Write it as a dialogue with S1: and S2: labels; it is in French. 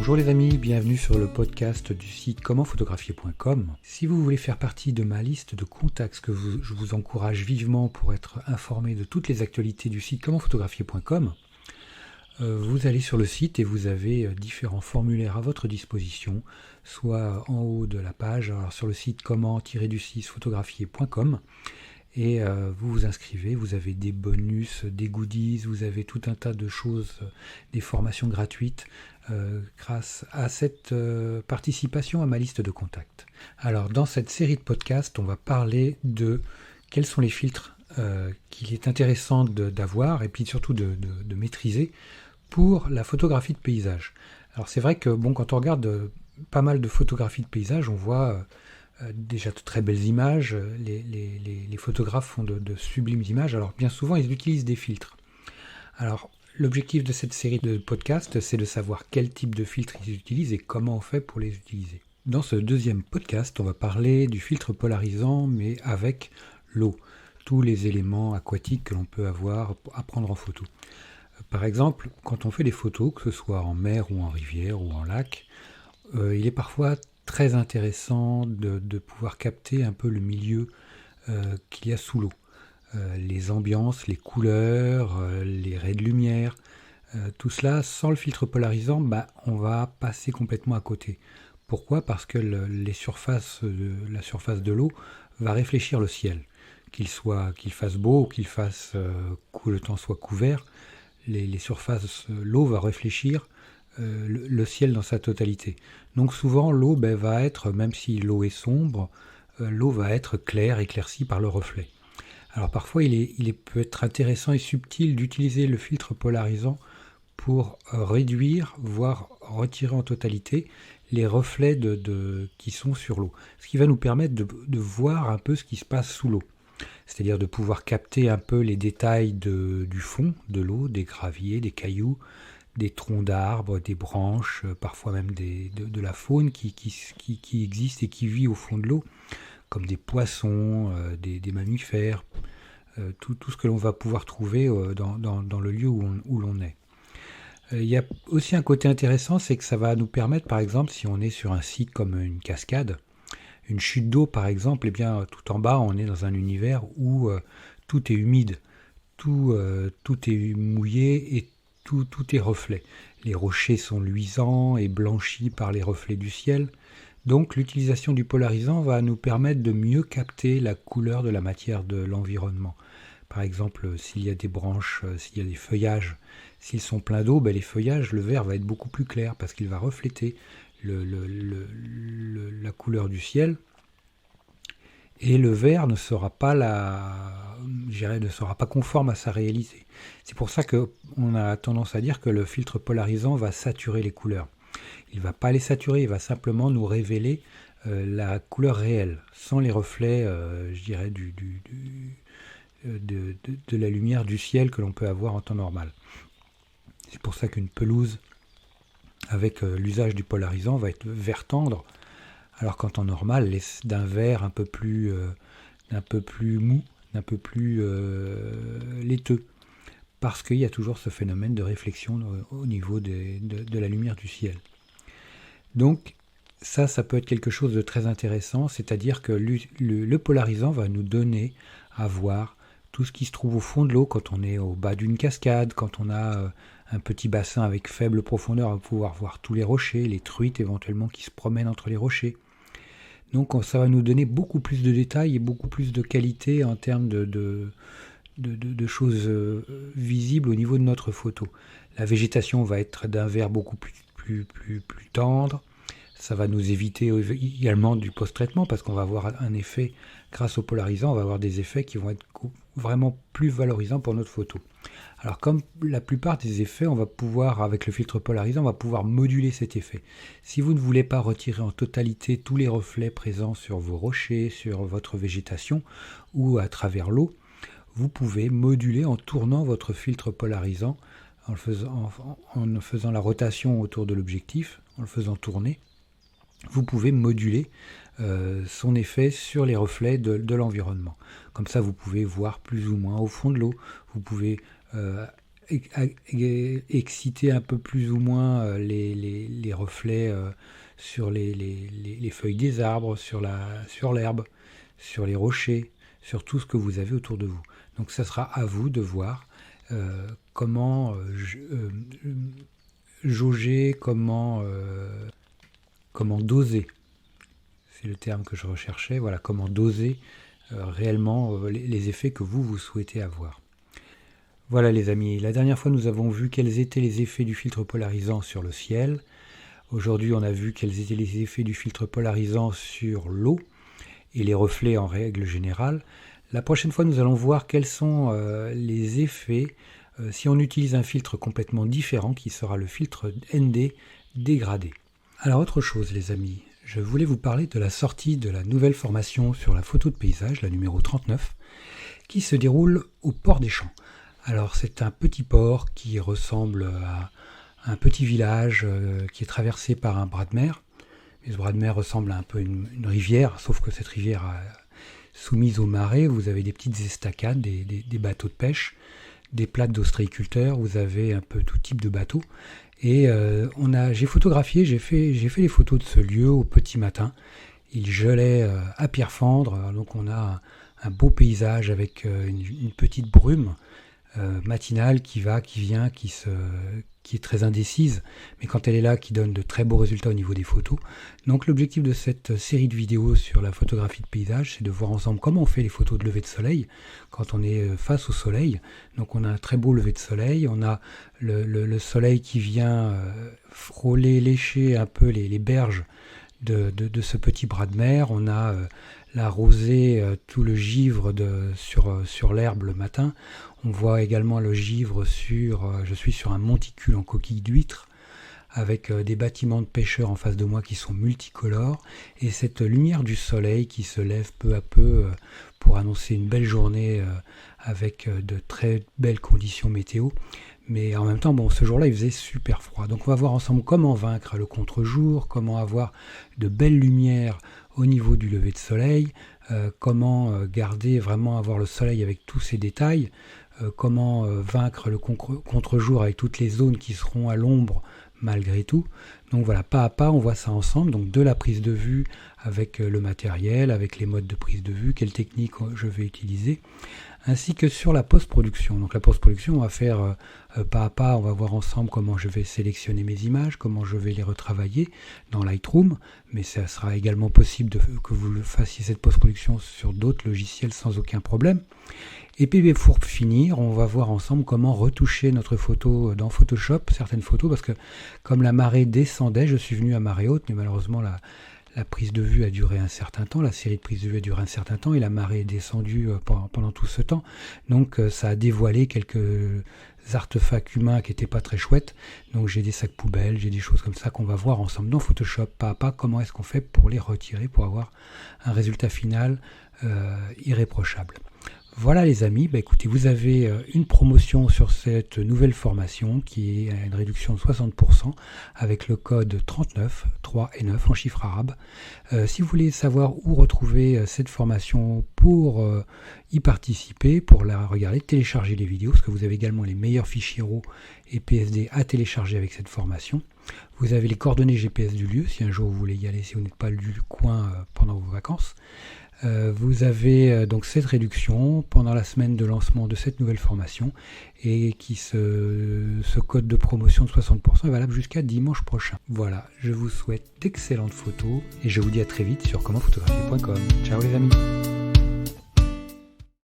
S1: Bonjour les amis, bienvenue sur le podcast du site commentphotographier.com. Si vous voulez faire partie de ma liste de contacts je vous encourage vivement pour être informé de toutes les actualités du site commentphotographier.com, vous allez sur le site et vous avez différents formulaires à votre disposition, soit en haut de la page, alors sur le site comment-photographier.com, et vous vous inscrivez, vous avez des bonus, des goodies, vous avez tout un tas de choses, des formations gratuites grâce à cette participation à ma liste de contacts. Alors dans cette série de podcasts, on va parler de quels sont les filtres qu'il est intéressant d'avoir et puis surtout de maîtriser pour la photographie de paysage. Alors c'est vrai que quand on regarde pas mal de photographies de paysage, on voit déjà de très belles images, les photographes font de sublimes images, alors bien souvent ils utilisent des filtres. Alors l'objectif de cette série de podcasts, c'est de savoir quel type de filtre ils utilisent et comment on fait pour les utiliser. Dans ce deuxième podcast, on va parler du filtre polarisant, mais avec l'eau, tous les éléments aquatiques que l'on peut avoir à prendre en photo. Par exemple, quand on fait des photos, que ce soit en mer ou en rivière ou en lac, il est parfois très intéressant de pouvoir capter un peu le milieu qu'il y a sous l'eau. Les ambiances, les couleurs, les raies de lumière, tout cela, sans le filtre polarisant, on va passer complètement à côté. Pourquoi ? Parce que la surface de l'eau va réfléchir le ciel. Qu'il fasse beau ou que le temps soit couvert, les surfaces, l'eau va réfléchir le ciel dans sa totalité. Donc souvent l'eau va être, même si l'eau est sombre, l'eau va être claire, éclaircie par le reflet. Alors parfois il peut être intéressant et subtil d'utiliser le filtre polarisant pour réduire, voire retirer en totalité les reflets qui sont sur l'eau. Ce qui va nous permettre de voir un peu ce qui se passe sous l'eau. C'est-à-dire de pouvoir capter un peu les détails du fond de l'eau, des graviers, des cailloux, des troncs d'arbres, des branches, parfois même de la faune qui existe et qui vit au fond de l'eau, comme des poissons, des mammifères, tout ce que l'on va pouvoir trouver dans le lieu où l'on est. Il y a aussi un côté intéressant, c'est que ça va nous permettre, par exemple, si on est sur un site comme une cascade, une chute d'eau par exemple, tout en bas on est dans un univers où tout est humide, tout est mouillé et tout est reflet. Les rochers sont luisants et blanchis par les reflets du ciel. Donc l'utilisation du polarisant va nous permettre de mieux capter la couleur de la matière de l'environnement. Par exemple, s'il y a des branches, s'il y a des feuillages, s'ils sont pleins d'eau, les feuillages, le vert va être beaucoup plus clair parce qu'il va refléter la couleur du ciel. Et le vert ne sera pas conforme à sa réalité. C'est pour ça qu'on a tendance à dire que le filtre polarisant va saturer les couleurs. Il ne va pas les saturer, il va simplement nous révéler la couleur réelle, sans les reflets, de la lumière du ciel que l'on peut avoir en temps normal. C'est pour ça qu'une pelouse, avec l'usage du polarisant, va être vert tendre, alors qu'en temps normal, d'un vert un peu plus mou, un peu plus laiteux, parce qu'il y a toujours ce phénomène de réflexion au niveau de la lumière du ciel. Donc ça peut être quelque chose de très intéressant, c'est-à-dire que le polarisant va nous donner à voir tout ce qui se trouve au fond de l'eau quand on est au bas d'une cascade, quand on a un petit bassin avec faible profondeur, on va pouvoir voir tous les rochers, les truites éventuellement qui se promènent entre les rochers. Donc ça va nous donner beaucoup plus de détails et beaucoup plus de qualité en termes de choses visibles au niveau de notre photo. La végétation va être d'un vert beaucoup plus tendre. Ça va nous éviter également du post-traitement parce qu'on va avoir un effet, grâce au polarisant, on va avoir des effets qui vont être vraiment plus valorisants pour notre photo. Alors comme la plupart des effets, on va pouvoir, avec le filtre polarisant, on va pouvoir moduler cet effet. Si vous ne voulez pas retirer en totalité tous les reflets présents sur vos rochers, sur votre végétation ou à travers l'eau, vous pouvez moduler en tournant votre filtre polarisant, en faisant la rotation autour de l'objectif, en le faisant tourner. Vous pouvez moduler son effet sur les reflets de l'environnement. Comme ça, vous pouvez voir plus ou moins au fond de l'eau. Vous pouvez exciter un peu plus ou moins les reflets sur les feuilles des arbres, sur l'herbe, sur les rochers, sur tout ce que vous avez autour de vous. Donc ça sera à vous de voir comment jauger, comment doser. C'est le terme que je recherchais. Voilà, comment doser réellement les effets que vous souhaitez avoir. Voilà les amis, la dernière fois nous avons vu quels étaient les effets du filtre polarisant sur le ciel. Aujourd'hui on a vu quels étaient les effets du filtre polarisant sur l'eau et les reflets en règle générale. La prochaine fois nous allons voir quels sont les effets si on utilise un filtre complètement différent qui sera le filtre ND dégradé. Alors autre chose les amis, je voulais vous parler de la sortie de la nouvelle formation sur la photo de paysage, la numéro 39, qui se déroule au Port des Champs. Alors c'est un petit port qui ressemble à un petit village qui est traversé par un bras de mer. Mais ce bras de mer ressemble à un peu une rivière, sauf que cette rivière soumise aux marées, vous avez des petites estacades, des bateaux de pêche, des plates d'ostréiculteurs, vous avez un peu tout type de bateaux. Et j'ai photographié, j'ai fait les photos de ce lieu au petit matin. Il gelait à pierre fendre, donc on a un beau paysage avec une petite brume matinale qui va, qui vient, qui est très indécise, mais quand elle est là, qui donne de très beaux résultats au niveau des photos. Donc l'objectif de cette série de vidéos sur la photographie de paysage, c'est de voir ensemble comment on fait les photos de lever de soleil quand on est face au soleil. Donc on a un très beau lever de soleil, on a le soleil qui vient frôler, lécher un peu les berges de ce petit bras de mer. On a la rosée, tout le givre sur l'herbe le matin. On voit également le givre je suis sur un monticule en coquille d'huître avec des bâtiments de pêcheurs en face de moi qui sont multicolores et cette lumière du soleil qui se lève peu à peu pour annoncer une belle journée avec de très belles conditions météo. Mais en même temps, ce jour-là, il faisait super froid. Donc on va voir ensemble comment vaincre le contre-jour, comment avoir de belles lumières au niveau du lever de soleil, comment vraiment avoir le soleil avec tous ses détails, comment vaincre le contre-jour avec toutes les zones qui seront à l'ombre malgré tout. Donc voilà, pas à pas, on voit ça ensemble. Donc de la prise de vue avec le matériel, avec les modes de prise de vue, quelle technique je vais utiliser, ainsi que sur la post-production. Donc la post-production, on va faire pas à pas, on va voir ensemble comment je vais sélectionner mes images, comment je vais les retravailler dans Lightroom, mais ça sera également possible que vous fassiez cette post-production sur d'autres logiciels sans aucun problème. Et puis pour finir, on va voir ensemble comment retoucher notre photo dans Photoshop, certaines photos, parce que comme la marée descendait, je suis venu à marée haute, mais malheureusement la prise de vue a duré un certain temps, la série de prises de vue a duré un certain temps, et la marée est descendue pendant tout ce temps. Donc ça a dévoilé quelques artefacts humains qui n'étaient pas très chouettes. Donc j'ai des sacs poubelles, j'ai des choses comme ça qu'on va voir ensemble dans Photoshop, pas à pas, comment est-ce qu'on fait pour les retirer, pour avoir un résultat final irréprochable. Voilà les amis, écoutez, vous avez une promotion sur cette nouvelle formation qui est à une réduction de 60% avec le code 39, 3 et 9 en chiffres arabes. Si vous voulez savoir où retrouver cette formation pour y participer, pour la regarder, télécharger les vidéos, parce que vous avez également les meilleurs fichiers RAW et PSD à télécharger avec cette formation. Vous avez les coordonnées GPS du lieu, si un jour vous voulez y aller, si vous n'êtes pas du coin pendant vos vacances. Vous avez donc cette réduction pendant la semaine de lancement de cette nouvelle formation et ce code de promotion de 60% est valable jusqu'à dimanche prochain. Voilà, je vous souhaite d'excellentes photos et je vous dis à très vite sur commentphotographier.com. Ciao les amis.